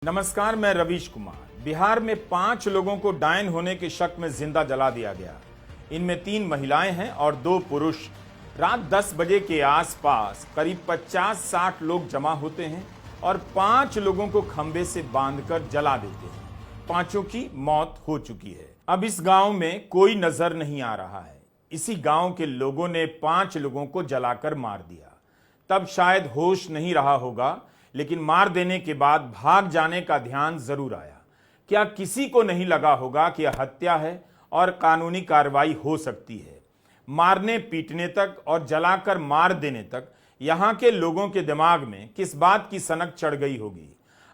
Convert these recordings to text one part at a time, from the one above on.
नमस्कार, मैं रवीश कुमार। बिहार में 5 लोगों को डायन होने के शक में जिंदा जला दिया गया। इनमें 3 महिलाएं हैं और 2 पुरुष। रात 10 बजे के आसपास करीब 50-60 लोग जमा होते हैं और 5 लोगों को खंभे से बांधकर जला देते हैं। 5 की मौत हो चुकी है। अब इस गांव में कोई नजर नहीं आ रहा है। इसी गांव के लोगों ने 5 लोगों को जलाकर मार दिया। तब शायद होश नहीं रहा होगा, लेकिन मार देने के बाद भाग जाने का ध्यान जरूर आया। क्या किसी को नहीं लगा होगा कि यह हत्या है और कानूनी कार्रवाई हो सकती है? मारने पीटने तक और जलाकर मार देने तक यहां के लोगों के दिमाग में किस बात की सनक चढ़ गई होगी?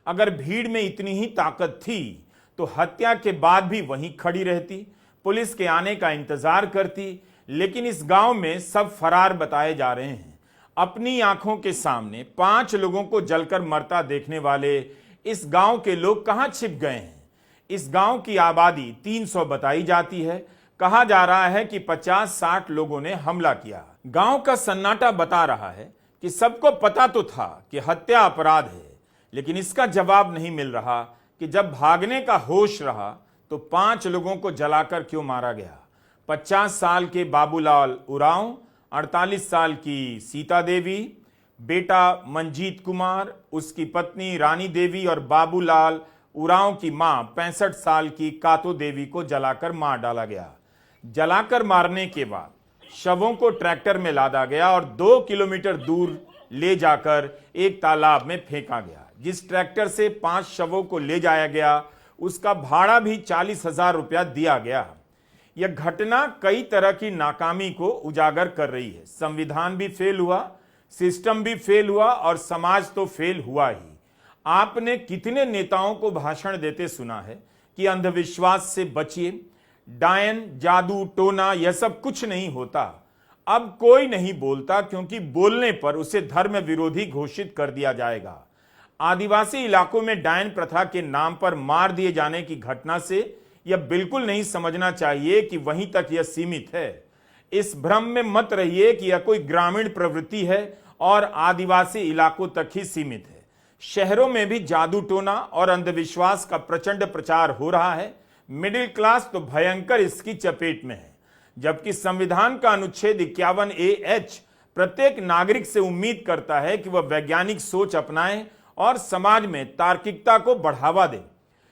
अगर भीड़ में इतनी ही ताकत थी तो हत्या के बाद भी वहीं खड़ी रहती, पुलिस के आने का इंतजार करती। लेकिन इस गांव में सब फरार बताए जा रहे हैं। अपनी आंखों के सामने 5 लोगों को जलकर मरता देखने वाले इस गांव के लोग कहां छिप गए हैं? इस गांव की आबादी 300 बताई जाती है। कहा जा रहा है कि 50-60 लोगों ने हमला किया। गांव का सन्नाटा बता रहा है कि सबको पता तो था कि हत्या अपराध है, लेकिन इसका जवाब नहीं मिल रहा कि जब भागने का होश रहा तो 5 लोगों को जलाकर क्यों मारा गया। 50 साल के बाबूलाल उरांव, 48 साल की सीता देवी, बेटा मंजीत कुमार, उसकी पत्नी रानी देवी और बाबूलाल उरांव की मां 65 साल की कातो देवी को जलाकर मार डाला गया। जलाकर मारने के बाद शवों को ट्रैक्टर में लादा गया और 2 किलोमीटर दूर ले जाकर एक तालाब में फेंका गया। जिस ट्रैक्टर से 5 शवों को ले जाया गया उसका भाड़ा भी 40,000 रुपया दिया गया। यह घटना कई तरह की नाकामी को उजागर कर रही है। संविधान भी फेल हुआ, सिस्टम भी फेल हुआ और समाज तो फेल हुआ ही। आपने कितने नेताओं को भाषण देते सुना है कि अंधविश्वास से बचिए, डायन, जादू, टोना यह सब कुछ नहीं होता। अब कोई नहीं बोलता क्योंकि बोलने पर उसे धर्म विरोधी घोषित कर दिया जाएगा। आदिवासी इलाकों में डायन प्रथा के नाम पर मार दिए जाने की घटना से यह बिल्कुल नहीं समझना चाहिए कि वहीं तक यह सीमित है। इस भ्रम में मत रहिए कि यह कोई ग्रामीण प्रवृत्ति है और आदिवासी इलाकों तक ही सीमित है। शहरों में भी जादू टोना और अंधविश्वास का प्रचंड प्रचार हो रहा है। मिडिल क्लास तो भयंकर इसकी चपेट में है। जबकि संविधान का अनुच्छेद 51A(H) प्रत्येक नागरिक से उम्मीद करता है कि वह वैज्ञानिक सोच अपनाए और समाज में तार्किकता को बढ़ावा दे।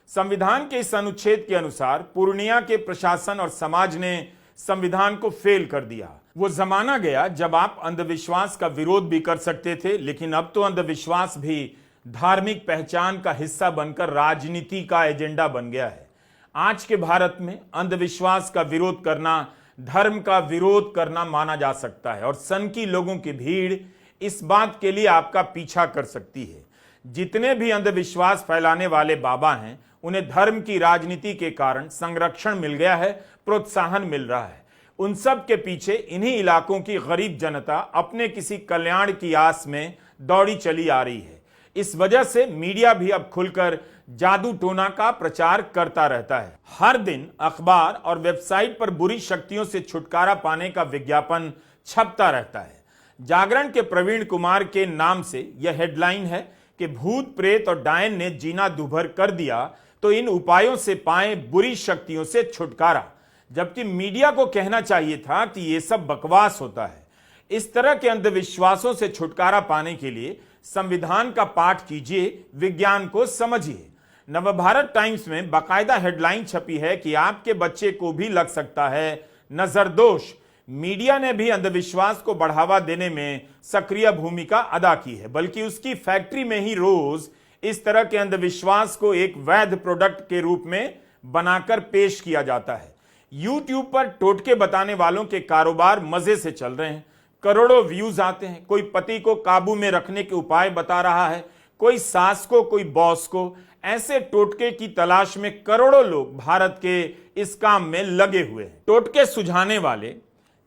संविधान के इस अनुच्छेद के अनुसार पूर्णिया के प्रशासन और समाज ने संविधान को फेल कर दिया। वो जमाना गया जब आप अंधविश्वास का विरोध भी कर सकते थे, लेकिन अब तो अंधविश्वास भी धार्मिक पहचान का हिस्सा बनकर राजनीति का एजेंडा बन गया है। आज के भारत में अंधविश्वास का विरोध करना धर्म का विरोध करना माना जा सकता है और सनकी लोगों की भीड़ इस बात के लिए आपका पीछा कर सकती है। जितने भी अंधविश्वास फैलाने वाले बाबा हैं, उन्हें धर्म की राजनीति के कारण संरक्षण मिल गया है, प्रोत्साहन मिल रहा है। उन सब के पीछे इन्हीं इलाकों की गरीब जनता अपने किसी कल्याण की आस में दौड़ी चली आ रही है। इस वजह से मीडिया भी अब खुलकर जादू टोना का प्रचार करता रहता है। हर दिन अखबार और वेबसाइट पर बुरी शक्तियों से छुटकारा पाने का विज्ञापन छपता रहता है। जागरण के प्रवीण कुमार के नाम से यह हेडलाइन है कि भूत प्रेत और डायन ने जीना दूभर कर दिया, तो इन उपायों से पाएं बुरी शक्तियों से छुटकारा। जबकि मीडिया को कहना चाहिए था कि यह सब बकवास होता है। इस तरह के अंधविश्वासों से छुटकारा पाने के लिए संविधान का पाठ कीजिए, विज्ञान को समझिए। नवभारत टाइम्स में बाकायदा हेडलाइन छपी है कि आपके बच्चे को भी लग सकता है नजर दोष। मीडिया ने भी अंधविश्वास को बढ़ावा देने में सक्रिय भूमिका अदा की है, बल्कि उसकी फैक्ट्री में ही रोज इस तरह के अंधविश्वास को एक वैध प्रोडक्ट के रूप में बनाकर पेश किया जाता है। YouTube पर टोटके बताने वालों के कारोबार मजे से चल रहे हैं। करोड़ों व्यूज आते हैं। कोई पति को काबू में रखने के उपाय बता रहा है, कोई सास को, कोई बॉस को। ऐसे टोटके की तलाश में करोड़ों लोग भारत के इस काम में लगे हुए हैं। टोटके सुझाने वाले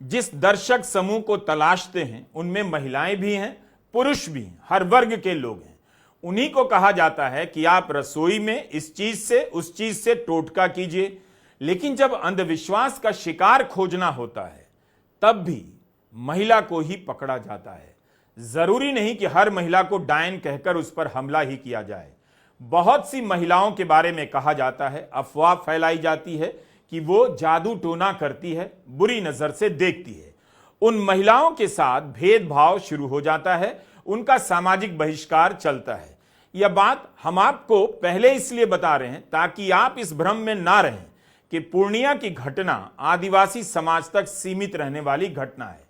जिस दर्शक समूह को तलाशते हैं उनमें महिलाएं भी हैं, पुरुष भी हैं, हर वर्ग के लोग हैं। उन्हीं को कहा जाता है कि आप रसोई में इस चीज से उस चीज से टोटका कीजिए। लेकिन जब अंधविश्वास का शिकार खोजना होता है तब भी महिला को ही पकड़ा जाता है। जरूरी नहीं कि हर महिला को डायन कहकर उस पर हमला ही किया जाए। बहुत सी महिलाओं के बारे में कहा जाता है, अफवाह फैलाई जाती है कि वो जादू टोना करती है, बुरी नजर से देखती है। उन महिलाओं के साथ भेदभाव शुरू हो जाता है, उनका सामाजिक बहिष्कार चलता है। यह बात हम आपको पहले इसलिए बता रहे हैं ताकि आप इस भ्रम में ना रहें कि पूर्णिया की घटना आदिवासी समाज तक सीमित रहने वाली घटना है।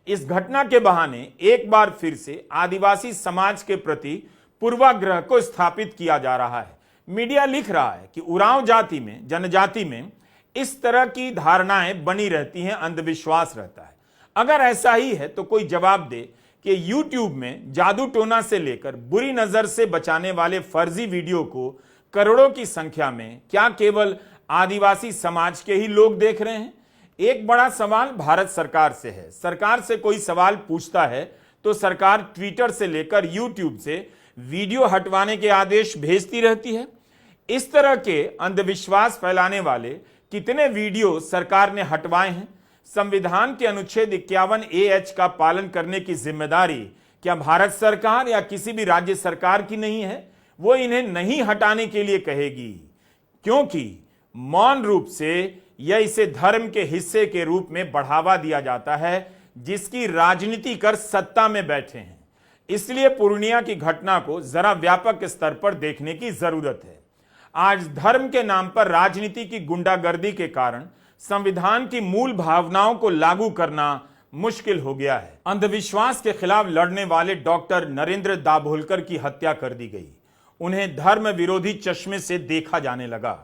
इस घटना के बहाने एक बार फिर से आदिवासी समाज के प्रति पूर्वाग्रह को स्थापित किया जा रहा है। मीडिया लिख रहा है कि उरांव जाति में, जनजाति में इस तरह की धारणाएं बनी रहती हैं, अंधविश्वास रहता है। अगर ऐसा ही है तो कोई जवाब दे कि YouTube में जादू टोना से लेकर बुरी नजर से बचाने वाले फर्जी वीडियो को करोड़ों की संख्या में क्या केवल आदिवासी समाज के ही लोग देख रहे हैं? एक बड़ा सवाल भारत सरकार से है। सरकार से कोई सवाल पूछता है तो सरकार ट्विटर से लेकर YouTube से वीडियो हटवाने के आदेश भेजती रहती है। इस तरह के अंधविश्वास फैलाने वाले कितने वीडियो सरकार ने हटवाए हैं? संविधान के अनुच्छेद 51A(h) का पालन करने की जिम्मेदारी क्या भारत सरकार या किसी भी राज्य सरकार की नहीं है? वो इन्हें नहीं हटाने के लिए कहेगी, क्योंकि मौन रूप से या इसे धर्म के हिस्से के रूप में बढ़ावा दिया जाता है जिसकी राजनीति कर सत्ता में बैठे हैं। इसलिए पूर्णिया की घटना को जरा व्यापक स्तर पर देखने की जरूरत है। आज धर्म के नाम पर राजनीति की गुंडागर्दी के कारण संविधान की मूल भावनाओं को लागू करना मुश्किल हो गया है। अंधविश्वास के खिलाफ लड़ने वाले डॉक्टर नरेंद्र दाभोलकर की हत्या कर दी गई। उन्हें धर्म विरोधी चश्मे से देखा जाने लगा।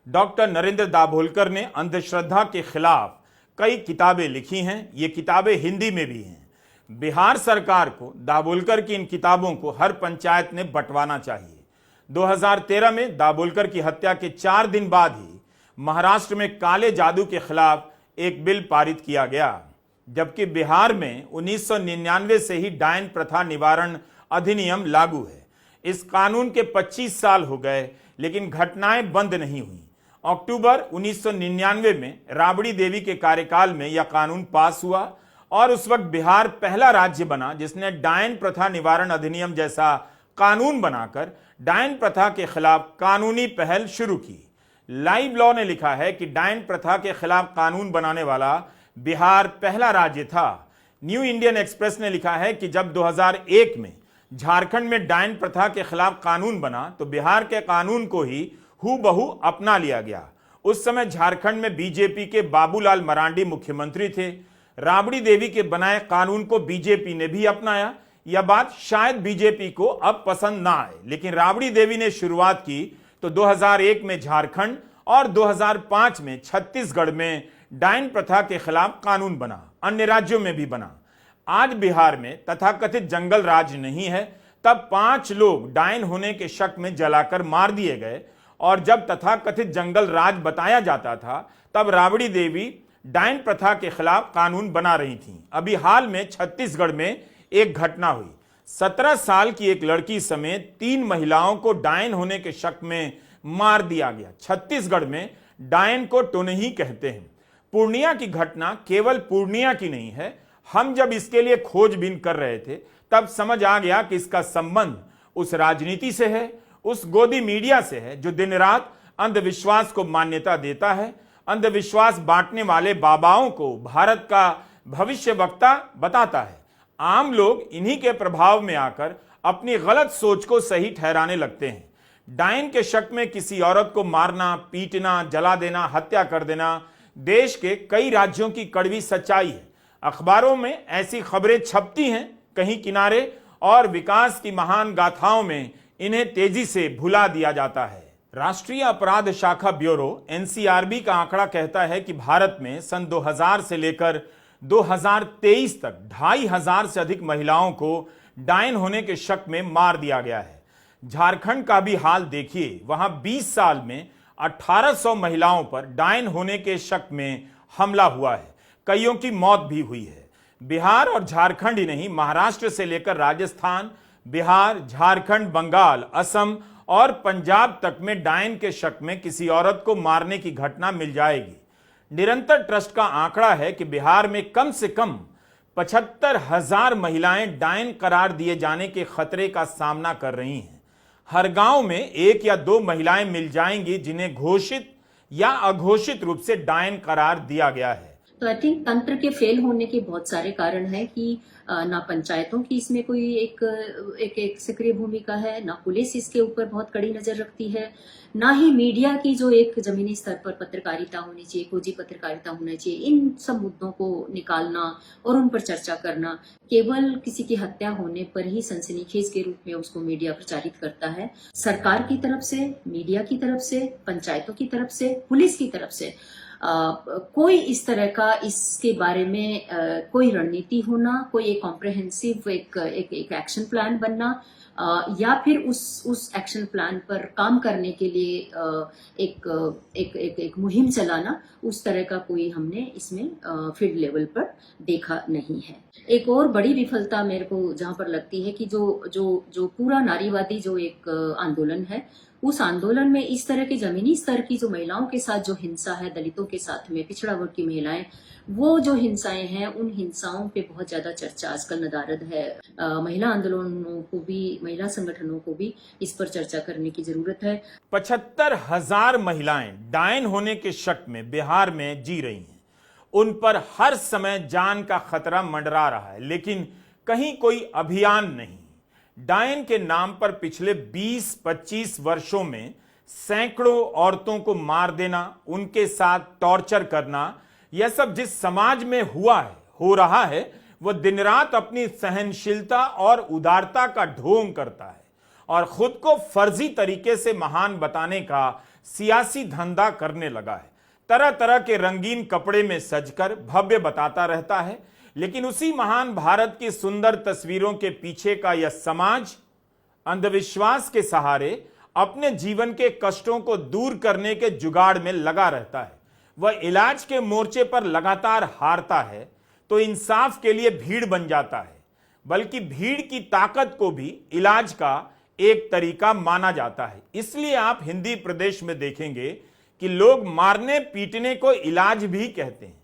डॉक्टर नरेंद्र दाभोलकर ने अंधश्रद्धा के खिलाफ कई किताबें लिखी हैं। ये किताबें हिंदी में भी हैं। बिहार सरकार को दाभोलकर की इन किताबों को हर पंचायत में बंटवाना चाहिए। 2013 में दाभोलकर की हत्या के 4 दिन बाद ही महाराष्ट्र में काले जादू के खिलाफ एक बिल पारित किया गया, जबकि बिहार में 1999 से ही डायन प्रथा निवारण अधिनियम लागू है। इस कानून के 25 साल हो गए लेकिन घटनाएं बंद नहीं हुई। अक्टूबर 1999 में राबड़ी देवी के कार्यकाल में यह कानून पास हुआ और उस वक्त बिहार पहला राज्य बना जिसने डायन प्रथा निवारण अधिनियम जैसा कानून बनाकर डायन प्रथा के खिलाफ कानूनी पहल शुरू की। लाइव लॉ ने लिखा है कि डायन प्रथा के खिलाफ कानून बनाने वाला बिहार पहला राज्य था। न्यू इंडियन एक्सप्रेस ने लिखा है कि जब 2001 में झारखंड में डायन प्रथा के खिलाफ कानून बना तो बिहार के कानून को ही हूबहू अपना लिया गया। उस समय झारखंड में बीजेपी के बाबूलाल मरांडी मुख्यमंत्री थे। राबड़ी देवी के बनाए कानून को बीजेपी ने भी अपनाया। यह बात शायद बीजेपी को अब पसंद ना आए, लेकिन राबड़ी देवी ने शुरुआत की तो 2001 में झारखंड और 2005 में छत्तीसगढ़ में डायन प्रथा के खिलाफ कानून बना। अन्य राज्यों में भी बना। आज बिहार में तथाकथित जंगल राज नहीं है। तब 5 लोग डायन होने के शक में जलाकर मार दिए गए और जब तथाकथित जंगल राज बताया जाता था तब राबड़ी देवी डायन प्रथा के खिलाफ कानून बना रही थी। अभी हाल में छत्तीसगढ़ में एक घटना हुई। 17 साल की एक लड़की समेत 3 महिलाओं को डायन होने के शक में मार दिया गया। छत्तीसगढ़ में डायन को टोनही कहते हैं। पूर्णिया की घटना केवल पूर्णिया की नहीं है। हम जब इसके लिए खोजबीन कर रहे थे तब समझ आ गया कि इसका संबंध उस राजनीति से है, उस गोदी मीडिया से है जो दिन रात अंधविश्वास को मान्यता देता है। अंधविश्वास बांटने वाले बाबाओं को भारत का भविष्यवक्ता बताता है। आम लोग इन्हीं के प्रभाव में आकर अपनी गलत सोच को सही ठहराने लगते हैं। डायन के शक में किसी औरत को मारना, पीटना, जला देना, हत्या कर देना देश के कई राज्यों की कड़वी सच्चाई है। अखबारों में ऐसी खबरें छपती हैं कहीं किनारे और विकास की महान गाथाओं में इन्हें तेजी से भुला दिया जाता है। राष्ट्रीय अपराध शाखा ब्यूरो NCRB का आंकड़ा कहता है कि भारत में सन 2000 से लेकर 2023 तक 2500 से अधिक महिलाओं को डायन होने के शक में मार दिया गया है। झारखंड का भी हाल देखिए, वहां 20 साल में 1800 महिलाओं पर डायन होने के शक में हमला हुआ है। कईयों की मौत भी हुई है। बिहार और झारखंड ही नहीं, महाराष्ट्र से लेकर राजस्थान, बिहार, झारखंड, बंगाल, असम और पंजाब तक में डायन के शक में किसी औरत को मारने की घटना मिल जाएगी। निरंतर ट्रस्ट का आंकड़ा है कि बिहार में कम से कम 75,000 महिलाएं डायन करार दिए जाने के खतरे का सामना कर रही हैं। हर गांव में एक या दो महिलाएं मिल जाएंगी जिन्हें घोषित या अघोषित रूप से डायन करार दिया गया है। तो आई थिंक तंत्र के फेल होने के बहुत सारे कारण है कि ना पंचायतों की इसमें कोई एक सक्रिय भूमिका है, ना पुलिस इसके ऊपर बहुत कड़ी नजर रखती है, ना ही मीडिया की जो एक जमीनी स्तर पर पत्रकारिता होनी चाहिए, खोजी पत्रकारिता होनी चाहिए। इन सब मुद्दों को निकालना और उन पर चर्चा करना, केवल किसी की हत्या होने पर ही सनसनीखेज के रूप में उसको मीडिया प्रचारित करता है। सरकार की तरफ से, मीडिया की तरफ से, पंचायतों की तरफ से, पुलिस की तरफ से कोई इस तरह का इसके बारे में कोई रणनीति होना, कोई एक कॉम्प्रहेंसिव एक एक्शन प्लान बनना, या फिर उस एक्शन प्लान पर काम करने के लिए एक मुहिम चलाना, उस तरह का कोई हमने इसमें फील्ड लेवल पर देखा नहीं है। एक और बड़ी विफलता मेरे को जहां पर लगती है कि जो पूरा नारीवादी जो एक आंदोलन है, उस आंदोलन में इस तरह के जमीनी स्तर की जो महिलाओं के साथ जो हिंसा है, दलितों के साथ में, पिछड़ा वर्ग की महिलाएं, वो जो हिंसाएं हैं, उन हिंसाओं पे बहुत ज्यादा चर्चा आजकल नदारद है। महिला आंदोलनों को भी, महिला संगठनों को भी इस पर चर्चा करने की जरूरत है। 75,000 महिलाएं डायन होने के शक में बिहार में जी रही हैं। उन पर हर समय जान का खतरा मंडरा रहा है, लेकिन कहीं कोई अभियान नहीं। डायन के नाम पर पिछले 20-25 वर्षों में सैकड़ों औरतों को मार देना, उनके साथ टॉर्चर करना, यह सब जिस समाज में हुआ है, हो रहा है, वह दिन रात अपनी सहनशीलता और उदारता का ढोंग करता है और खुद को फर्जी तरीके से महान बताने का सियासी धंधा करने लगा है। तरह तरह के रंगीन कपड़े में सजकर भव्य बताता रहता है, लेकिन उसी महान भारत की सुंदर तस्वीरों के पीछे का यह समाज अंधविश्वास के सहारे अपने जीवन के कष्टों को दूर करने के जुगाड़ में लगा रहता है। वह इलाज के मोर्चे पर लगातार हारता है तो इंसाफ के लिए भीड़ बन जाता है, बल्कि भीड़ की ताकत को भी इलाज का एक तरीका माना जाता है। इसलिए आप हिंदी प्रदेश में देखेंगे कि लोग मारने पीटने को इलाज भी कहते हैं।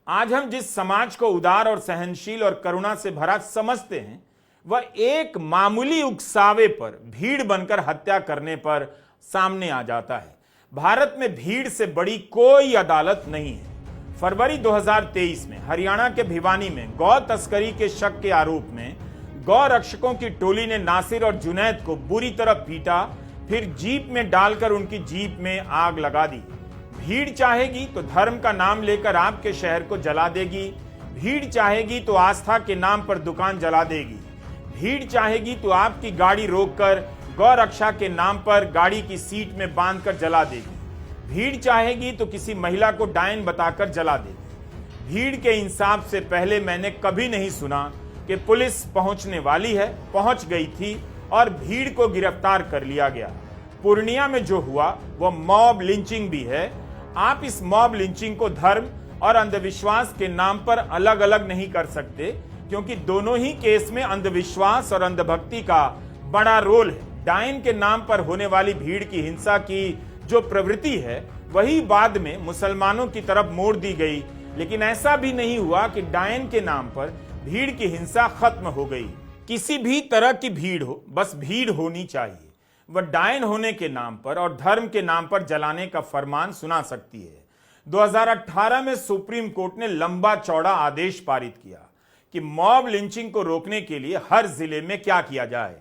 आज हम जिस समाज को उदार और सहनशील और करुणा से भरा समझते हैं, वह एक मामूली उकसावे पर भीड़ बनकर हत्या करने पर सामने आ जाता है। भारत में भीड़ से बड़ी कोई अदालत नहीं है। फरवरी 2023 में हरियाणा के भिवानी में गौ तस्करी के शक के आरोप में गौ रक्षकों की टोली ने नासिर और जुनैद को बुरी तरह पीटा, फिर जीप में डालकर उनकी जीप में आग लगा दी। भीड़ चाहेगी तो धर्म का नाम लेकर आपके शहर को जला देगी, भीड़ चाहेगी तो आस्था के नाम पर दुकान जला देगी, भीड़ चाहेगी तो आपकी गाड़ी रोककर गौ रक्षा के नाम पर गाड़ी की सीट में बांधकर जला देगी, भीड़ चाहेगी तो किसी महिला को डायन बताकर जला देगी। भीड़ के इंसाफ से पहले मैंने कभी नहीं सुना कि पुलिस पहुंचने वाली है, पहुंच गई थी और भीड़ को गिरफ्तार कर लिया गया। पूर्णिया में जो हुआ वह मॉब लिंचिंग भी है। आप इस मॉब लिंचिंग को धर्म और अंधविश्वास के नाम पर अलग अलग नहीं कर सकते, क्योंकि दोनों ही केस में अंधविश्वास और अंधभक्ति का बड़ा रोल है। डायन के नाम पर होने वाली भीड़ की हिंसा की जो प्रवृत्ति है, वही बाद में मुसलमानों की तरफ मोड़ दी गई, लेकिन ऐसा भी नहीं हुआ कि डायन के नाम पर भीड़ की हिंसा खत्म हो गई। किसी भी तरह की भीड़ हो, बस भीड़ होनी चाहिए। वह डायन होने के नाम पर और धर्म के नाम पर जलाने का फरमान सुना सकती है। 2018 में सुप्रीम कोर्ट ने लंबा चौड़ा आदेश पारित किया कि मॉब लिंचिंग को रोकने के लिए हर जिले में क्या किया जाए।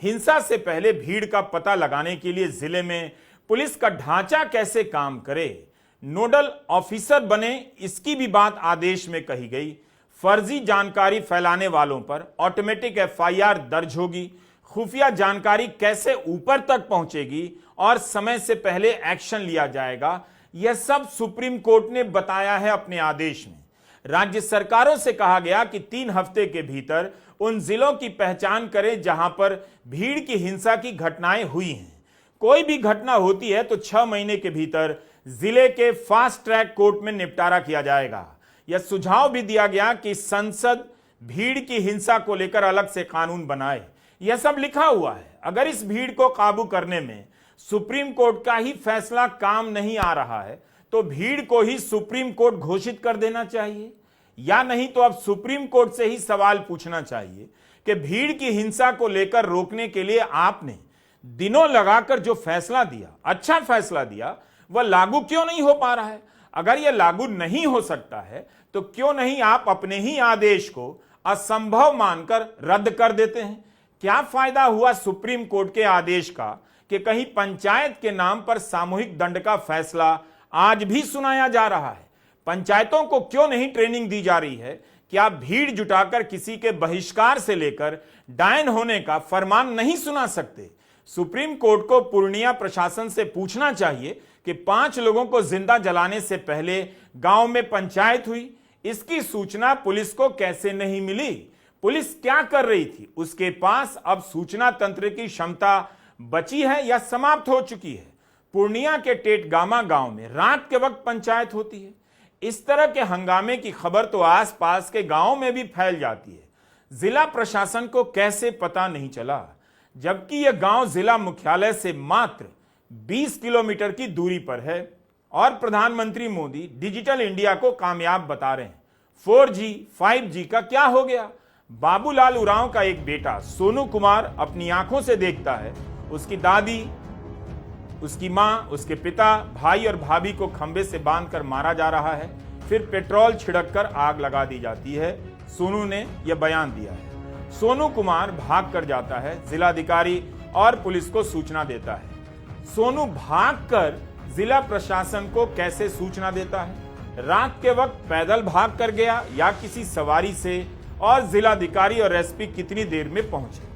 हिंसा से पहले भीड़ का पता लगाने के लिए जिले में पुलिस का ढांचा कैसे काम करे, नोडल ऑफिसर बने, इसकी भी बात आदेश में कही गई। फर्जी जानकारी फैलाने वालों पर ऑटोमेटिक एफआईआर दर्ज होगी, खुफिया जानकारी कैसे ऊपर तक पहुंचेगी और समय से पहले एक्शन लिया जाएगा। यह सब सुप्रीम कोर्ट ने बताया है अपने आदेश में। राज्य सरकारों से कहा गया कि 3 हफ्ते के भीतर उन जिलों की पहचान करें जहां पर भीड़ की हिंसा की घटनाएं हुई हैं। कोई भी घटना होती है तो 6 महीने के भीतर जिले के फास्ट ट्रैक कोर्ट में निपटारा किया जाएगा। यह सुझाव भी दिया गया कि संसद भीड़ की हिंसा को लेकर अलग से कानून बनाए। यह सब लिखा हुआ है। अगर इस भीड़ को काबू करने में सुप्रीम कोर्ट का ही फैसला काम नहीं आ रहा है तो भीड़ को ही सुप्रीम कोर्ट घोषित कर देना चाहिए, या नहीं तो अब सुप्रीम कोर्ट से ही सवाल पूछना चाहिए कि भीड़ की हिंसा को लेकर रोकने के लिए आपने दिनों लगाकर जो फैसला दिया, अच्छा फैसला दिया, वह लागू क्यों नहीं हो पा रहा है? अगर यह लागू नहीं हो सकता है तो क्यों नहीं आप अपने ही आदेश को असंभव मानकर रद्द कर देते हैं? क्या फायदा हुआ सुप्रीम कोर्ट के आदेश का कि कहीं पंचायत के नाम पर सामूहिक दंड का फैसला आज भी सुनाया जा रहा है? पंचायतों को क्यों नहीं ट्रेनिंग दी जा रही है कि आप भीड़ जुटाकर किसी के बहिष्कार से लेकर डायन होने का फरमान नहीं सुना सकते? सुप्रीम कोर्ट को पूर्णिया प्रशासन से पूछना चाहिए कि 5 लोगों को जिंदा जलाने से पहले गांव में पंचायत हुई, इसकी सूचना पुलिस को कैसे नहीं मिली? पुलिस क्या कर रही थी? उसके पास अब सूचना तंत्र की क्षमता बची है या समाप्त हो चुकी है? पूर्णिया के टेटगामा गांव में रात के वक्त पंचायत होती है। इस तरह के हंगामे की खबर तो आसपास के गांवों में भी फैल जाती है। जिला प्रशासन को कैसे पता नहीं चला, जबकि यह गांव जिला मुख्यालय से मात्र 20 किलोमीटर की दूरी पर है और प्रधानमंत्री मोदी डिजिटल इंडिया को कामयाब बता रहे हैं। 4G, 5G का क्या हो गया? बाबूलाल उरांव का एक बेटा सोनू कुमार अपनी आंखों से देखता है उसकी दादी, उसकी मां, उसके पिता, भाई और भाभी को खंबे से बांधकर मारा जा रहा है, फिर पेट्रोल छिड़ककर आग लगा दी जाती है। सोनू ने यह बयान दिया है। सोनू कुमार भाग कर जाता है, जिलाधिकारी और पुलिस को सूचना देता है। सोनू भागकर जिला प्रशासन को कैसे सूचना देता है? रात के वक्त पैदल भाग कर गया या किसी सवारी से? और जिलाधिकारी और एसपी कितनी देर में पहुंचे?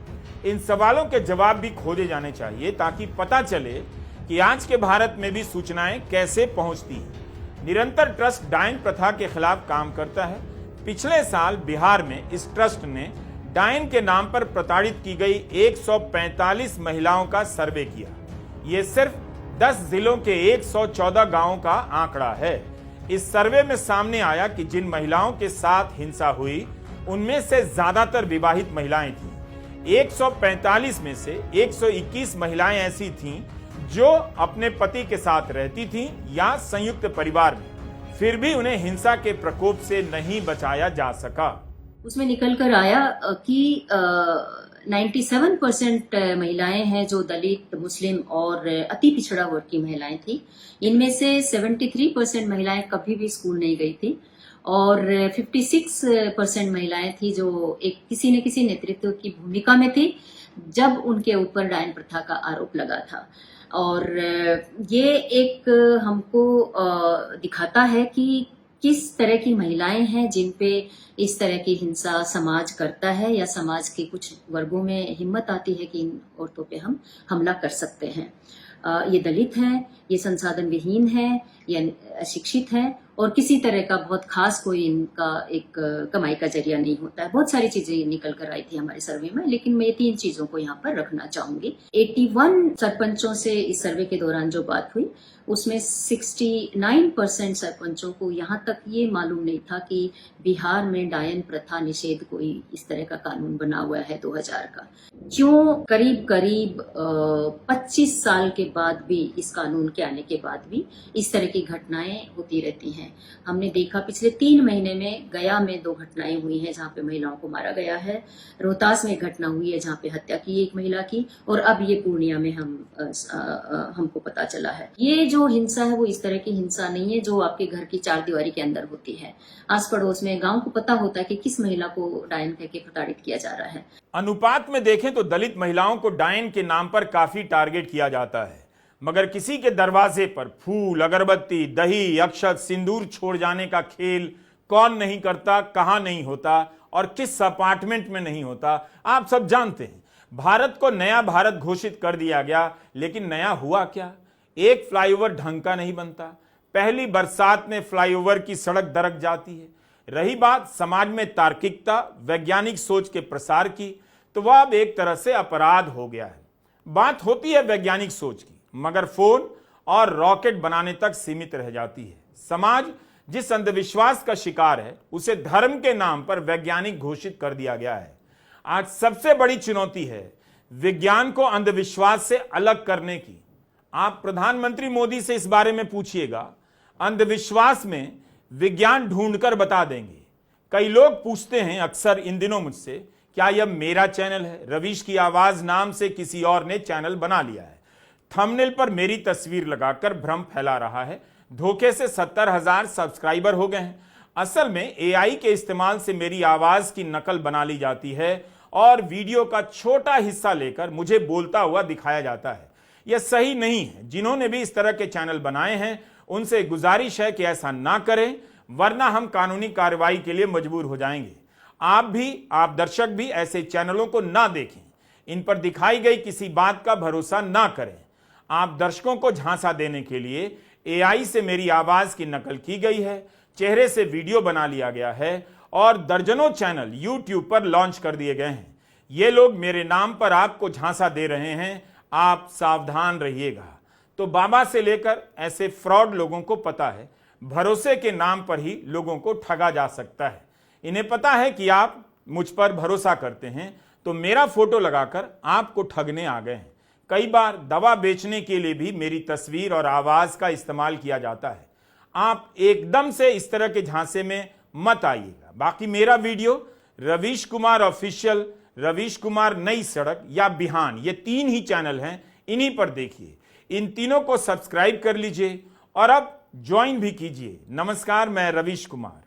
इन सवालों के जवाब भी खोजे जाने चाहिए ताकि पता चले कि आज के भारत में भी सूचनाएं कैसे पहुंचती हैं। निरंतर ट्रस्ट डायन प्रथा के खिलाफ काम करता है। पिछले साल बिहार में इस ट्रस्ट ने डायन के नाम पर प्रताड़ित की गई 145 महिलाओं का सर्वे किया। यह सिर्फ 10 जिलों के 114 गांवों का आंकड़ा है। इस सर्वे में सामने आया कि जिन महिलाओं के साथ हिंसा हुई उनमें से ज्यादातर विवाहित महिलाएं थीं। 145 में से 121 महिलाएं ऐसी थीं जो अपने पति के साथ रहती थीं या संयुक्त परिवार में, फिर भी उन्हें हिंसा के प्रकोप से नहीं बचाया जा सका। उसमें निकल कर आया कि 97% महिलाएं हैं जो दलित, मुस्लिम और अति पिछड़ा वर्ग की महिलाएं थी। इनमें से 73% महिलाएं कभी भी स्कूल नहीं गई थी और 56% महिलाएं थी जो एक किसी न किसी नेतृत्व की भूमिका में थी जब उनके ऊपर डायन प्रथा का आरोप लगा था। और ये एक हमको दिखाता है कि किस तरह की महिलाएं हैं जिन पे इस तरह की हिंसा समाज करता है या समाज के कुछ वर्गों में हिम्मत आती है कि इन औरतों पे हम हमला कर सकते हैं। ये दलित हैं, ये संसाधन विहीन है, ये अशिक्षित है और किसी तरह का बहुत खास कोई इनका एक कमाई का जरिया नहीं होता है। बहुत सारी चीजें निकल कर आई थी हमारे सर्वे में, लेकिन मैं 3 चीजों को यहाँ पर रखना चाहूंगी। 81 सरपंचों से इस सर्वे के दौरान जो बात हुई उसमें 69% सरपंचों को यहाँ तक ये मालूम नहीं था कि बिहार में डायन प्रथा निषेध कोई इस तरह का कानून बना हुआ है 2000 का। क्यों करीब 25 साल के बाद भी, इस कानून के आने के बाद भी इस तरह की घटनाएं होती रहती हैं। हमने देखा पिछले 3 महीने में गया में 2 घटनाएं हुई हैं जहाँ पे महिलाओं को मारा गया है, रोहतास में एक घटना हुई है जहाँ पे हत्या की एक महिला की, और अब ये पूर्णिया में हमको पता चला है। ये जो हिंसा है वो इस तरह की हिंसा नहीं है जो आपके घर की 4 दीवारी के अंदर होती है। आस पड़ोस में गांव को पता होता है कि किस महिला को डायन कह के प्रताड़ित किया जा रहा है। अनुपात में देखें तो दलित महिलाओं को डायन के नाम पर काफी टारगेट किया जाता है, मगर किसी के दरवाजे पर फूल, अगरबत्ती, दही, अक्षत, सिंदूर छोड़ जाने का खेल कौन नहीं करता, कहां नहीं होता और किस अपार्टमेंट में नहीं होता, आप सब जानते हैं। भारत को नया भारत घोषित कर दिया गया, लेकिन नया हुआ क्या? एक फ्लाईओवर ढंग का नहीं बनता। पहली बरसात में फ्लाईओवर की सड़क दरक जाती है। रही बात समाज में तार्किकता, वैज्ञानिक सोच के प्रसार की, तो वह अब एक तरह से अपराध हो गया है। बात होती है वैज्ञानिक सोच की, मगर फोन और रॉकेट बनाने तक सीमित रह जाती है। समाज जिस अंधविश्वास का शिकार है उसे धर्म के नाम पर वैज्ञानिक घोषित कर दिया गया है। आज सबसे बड़ी चुनौती है विज्ञान को अंधविश्वास से अलग करने की। आप प्रधानमंत्री मोदी से इस बारे में पूछिएगा, अंधविश्वास में विज्ञान ढूंढकर बता देंगे। कई लोग पूछते हैं अक्सर इन दिनों मुझसे क्या यह मेरा चैनल है? रवीश की आवाज नाम से किसी और ने चैनल बना लिया है, थंबनेल पर मेरी तस्वीर लगाकर भ्रम फैला रहा है। धोखे से 70,000 सब्सक्राइबर हो गए हैं। असल में एआई के इस्तेमाल से मेरी आवाज की नकल बना ली जाती है और वीडियो का छोटा हिस्सा लेकर मुझे बोलता हुआ दिखाया जाता है। यह सही नहीं है। जिन्होंने भी इस तरह के चैनल बनाए हैं उनसे गुजारिश है कि ऐसा ना करें, वरना हम कानूनी कार्रवाई के लिए मजबूर हो जाएंगे। आप दर्शक भी ऐसे चैनलों को ना देखें। इन पर दिखाई गई किसी बात का भरोसा ना करें। आप दर्शकों को झांसा देने के लिए एआई से मेरी आवाज की नकल की गई है, चेहरे से वीडियो बना लिया गया है और दर्जनों चैनल यूट्यूब पर लॉन्च कर दिए गए हैं। ये लोग मेरे नाम पर आपको झांसा दे रहे हैं, आप सावधान रहिएगा। तो बाबा से लेकर ऐसे फ्रॉड लोगों को पता है, भरोसे के नाम पर ही लोगों को ठगा जा सकता है। इन्हें पता है कि आप मुझ पर भरोसा करते हैं, तो मेरा फोटो लगाकर आपको ठगने आ गए हैं। कई बार दवा बेचने के लिए भी मेरी तस्वीर और आवाज का इस्तेमाल किया जाता है। आप एकदम से इस तरह के झांसे में मत आइएगा। बाकी मेरा वीडियो रवीश कुमार ऑफिशियल, रवीश कुमार नई सड़क या बिहान, ये 3 ही चैनल हैं, इन्हीं पर देखिए। इन तीनों को सब्सक्राइब कर लीजिए और अब ज्वाइन भी कीजिए। नमस्कार, मैं रवीश कुमार।